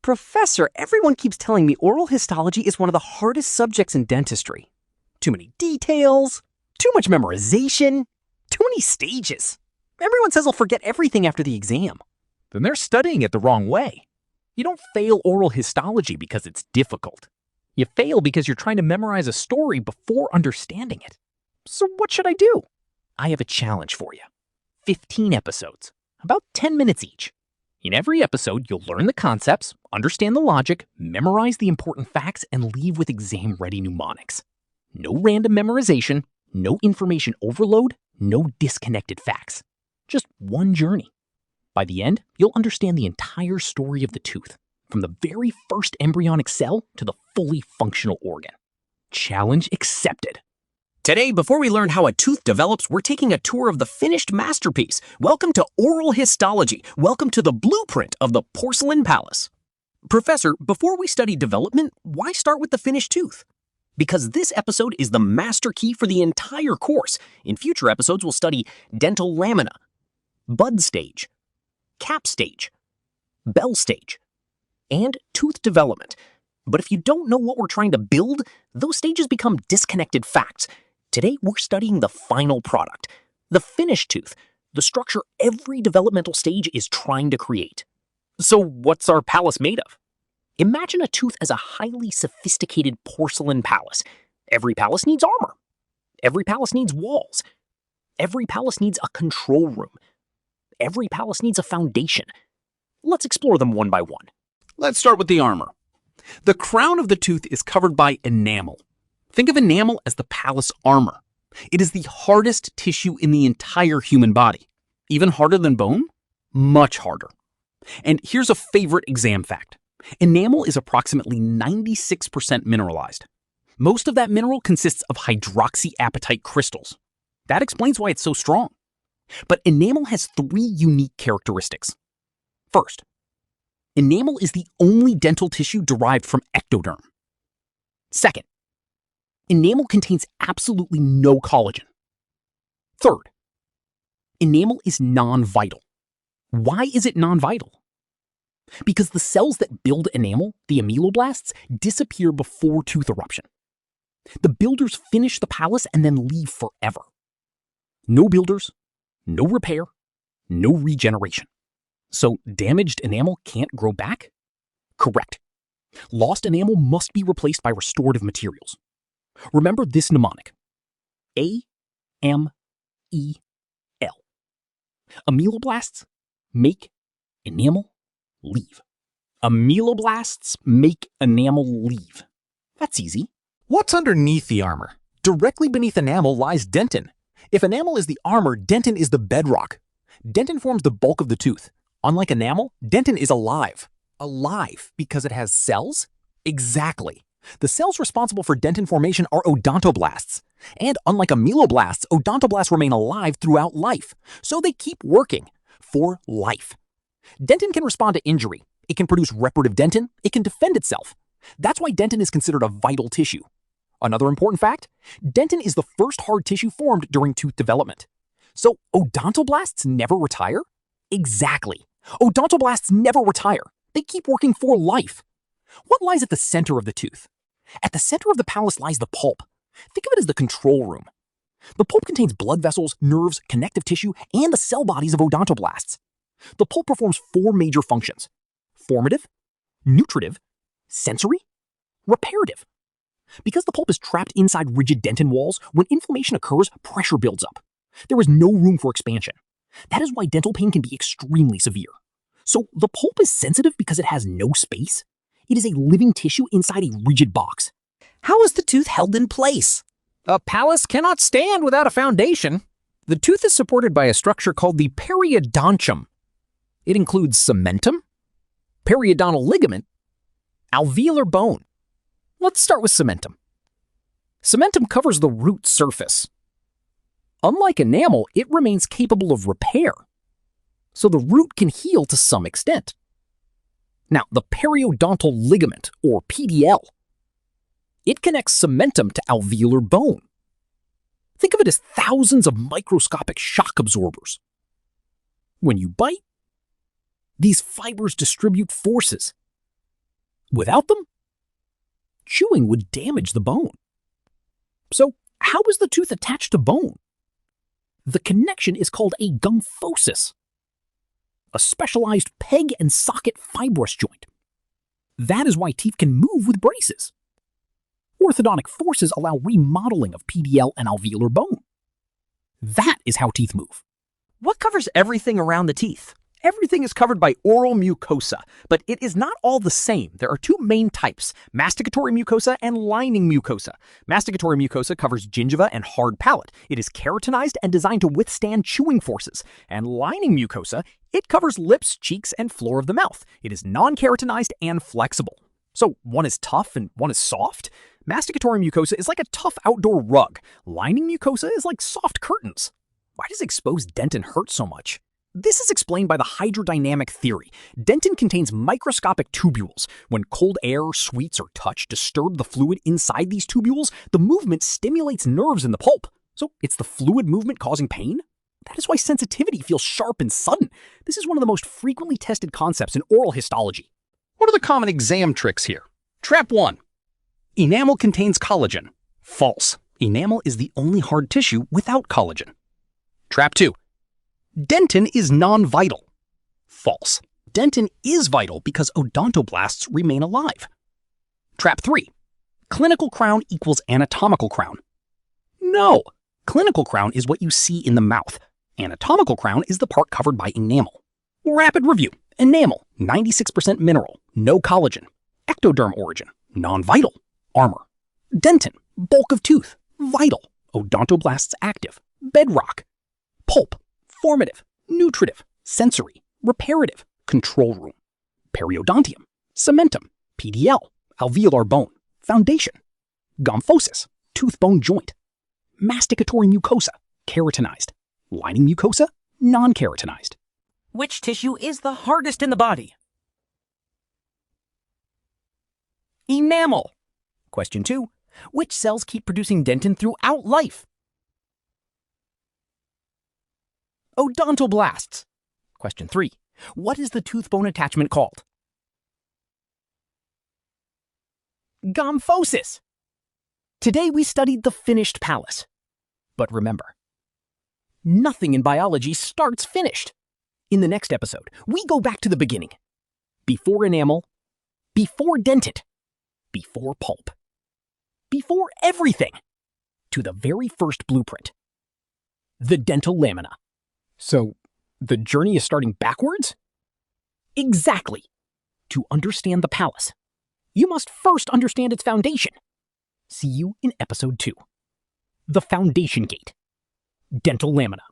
Professor, everyone keeps telling me oral histology is one of the hardest subjects in dentistry. Too many details, too much memorization, too many stages. Everyone says I'll forget everything after the exam. Then they're studying it the wrong way. You don't fail oral histology because it's difficult. You fail because you're trying to memorize a story before understanding it. So what should I do? I have a challenge for you. 15 episodes, about 10 minutes each. In every episode, you'll learn the concepts, understand the logic, memorize the important facts, and leave with exam-ready mnemonics. No random memorization, no information overload, no disconnected facts. Just one journey. By the end, you'll understand the entire story of the tooth, from the very first embryonic cell to the fully functional organ. Challenge accepted. Today, before we learn how a tooth develops, we're taking a tour of the finished masterpiece. Welcome to Oral Histology. Welcome to the blueprint of the porcelain palace. Professor, before we study development, why start with the finished tooth? Because this episode is the master key for the entire course. In future episodes, we'll study dental lamina, bud stage, cap stage, bell stage, and tooth development. But if you don't know what we're trying to build, those stages become disconnected facts. Today, we're studying the final product, the finished tooth, the structure every developmental stage is trying to create. So what's our palace made of? Imagine a tooth as a highly sophisticated porcelain palace. Every palace needs armor. Every palace needs walls. Every palace needs a control room. Every palace needs a foundation. Let's explore them one by one. Let's start with the armor. The crown of the tooth is covered by enamel. Think of enamel as the palace armor. It is the hardest tissue in the entire human body. Even harder than bone? Much harder. And here's a favorite exam fact. Enamel is approximately 96% mineralized. Most of that mineral consists of hydroxyapatite crystals. That explains why it's so strong. But enamel has three unique characteristics. First, enamel is the only dental tissue derived from ectoderm. Second, enamel contains absolutely no collagen. Third, enamel is non-vital. Why is it non-vital? Because the cells that build enamel, the ameloblasts, disappear before tooth eruption. The builders finish the palace and then leave forever. No builders, no repair, no regeneration. So damaged enamel can't grow back? Correct. Lost enamel must be replaced by restorative materials. Remember this mnemonic. A-M-E-L. Ameloblasts make enamel leave. Ameloblasts make enamel leave. That's easy. What's underneath the armor? Directly beneath enamel lies dentin. If enamel is the armor, dentin is the bedrock. Dentin forms the bulk of the tooth. Unlike enamel, dentin is alive. Alive because it has cells? Exactly. The cells responsible for dentin formation are odontoblasts. And unlike ameloblasts, odontoblasts remain alive throughout life. So they keep working for life. Dentin can respond to injury. It can produce reparative dentin. It can defend itself. That's why dentin is considered a vital tissue. Another important fact, dentin is the first hard tissue formed during tooth development. So odontoblasts never retire? Exactly. Odontoblasts never retire. They keep working for life. What lies at the center of the tooth? At the center of the palace lies the pulp. Think of it as the control room. The pulp contains blood vessels, nerves, connective tissue, and the cell bodies of odontoblasts. The pulp performs four major functions: formative, nutritive, sensory, reparative. Because the pulp is trapped inside rigid dentin walls, when inflammation occurs, pressure builds up. There is no room for expansion. That is why dental pain can be extremely severe. So the pulp is sensitive because it has no space. It is a living tissue inside a rigid box. How is the tooth held in place? A palace cannot stand without a foundation. The tooth is supported by a structure called the periodontium. It includes cementum, periodontal ligament, alveolar bone. Let's start with cementum. Cementum covers the root surface. Unlike enamel, it remains capable of repair, so the root can heal to some extent. Now, the periodontal ligament, or PDL, it connects cementum to alveolar bone. Think of it as thousands of microscopic shock absorbers. When you bite, these fibers distribute forces. Without them, chewing would damage the bone. So, how is the tooth attached to bone? The connection is called a gumphosis, a specialized peg and socket fibrous joint. That is why teeth can move with braces. Orthodontic forces allow remodeling of PDL and alveolar bone. That is how teeth move. What covers everything around the teeth? Everything is covered by oral mucosa, but it is not all the same. There are two main types, masticatory mucosa and lining mucosa. Masticatory mucosa covers gingiva and hard palate. It is keratinized and designed to withstand chewing forces. And lining mucosa, it covers lips, cheeks, and floor of the mouth. It is non-keratinized and flexible. So one is tough and one is soft. Masticatory mucosa is like a tough outdoor rug. Lining mucosa is like soft curtains. Why does exposed dentin hurt so much? This is explained by the hydrodynamic theory. Dentin contains microscopic tubules. When cold air, sweets, or touch disturb the fluid inside these tubules, the movement stimulates nerves in the pulp. So it's the fluid movement causing pain? That is why sensitivity feels sharp and sudden. This is one of the most frequently tested concepts in oral histology. What are the common exam tricks here? Trap 1. Enamel contains collagen. False. Enamel is the only hard tissue without collagen. Trap 2. Dentin is non-vital. False. Dentin is vital because odontoblasts remain alive. Trap 3. Clinical crown equals anatomical crown. No. Clinical crown is what you see in the mouth. Anatomical crown is the part covered by enamel. Rapid review. Enamel, 96% mineral, no collagen. Ectoderm origin, non-vital. Armor. Dentin, bulk of tooth, vital. Odontoblasts active. Bedrock. Pulp, formative, nutritive, sensory, reparative, control room. Periodontium, cementum, PDL, alveolar bone, foundation. Gumphosis, tooth bone joint. Masticatory mucosa, keratinized. Lining mucosa, non-keratinized. Which tissue is the hardest in the body? Enamel. Question 2. Which cells keep producing dentin throughout life? Odontoblasts. Question 3. What is the tooth bone attachment called? Gumphosis. Today we studied the finished palate. But remember, nothing in biology starts finished. In the next episode, we go back to the beginning. Before enamel, before dentin, before pulp, before everything, to the very first blueprint, the dental lamina. So, the journey is starting backwards? Exactly. To understand the palate, you must first understand its foundation. See you in episode 2. The Foundation Gate. Dental Lamina.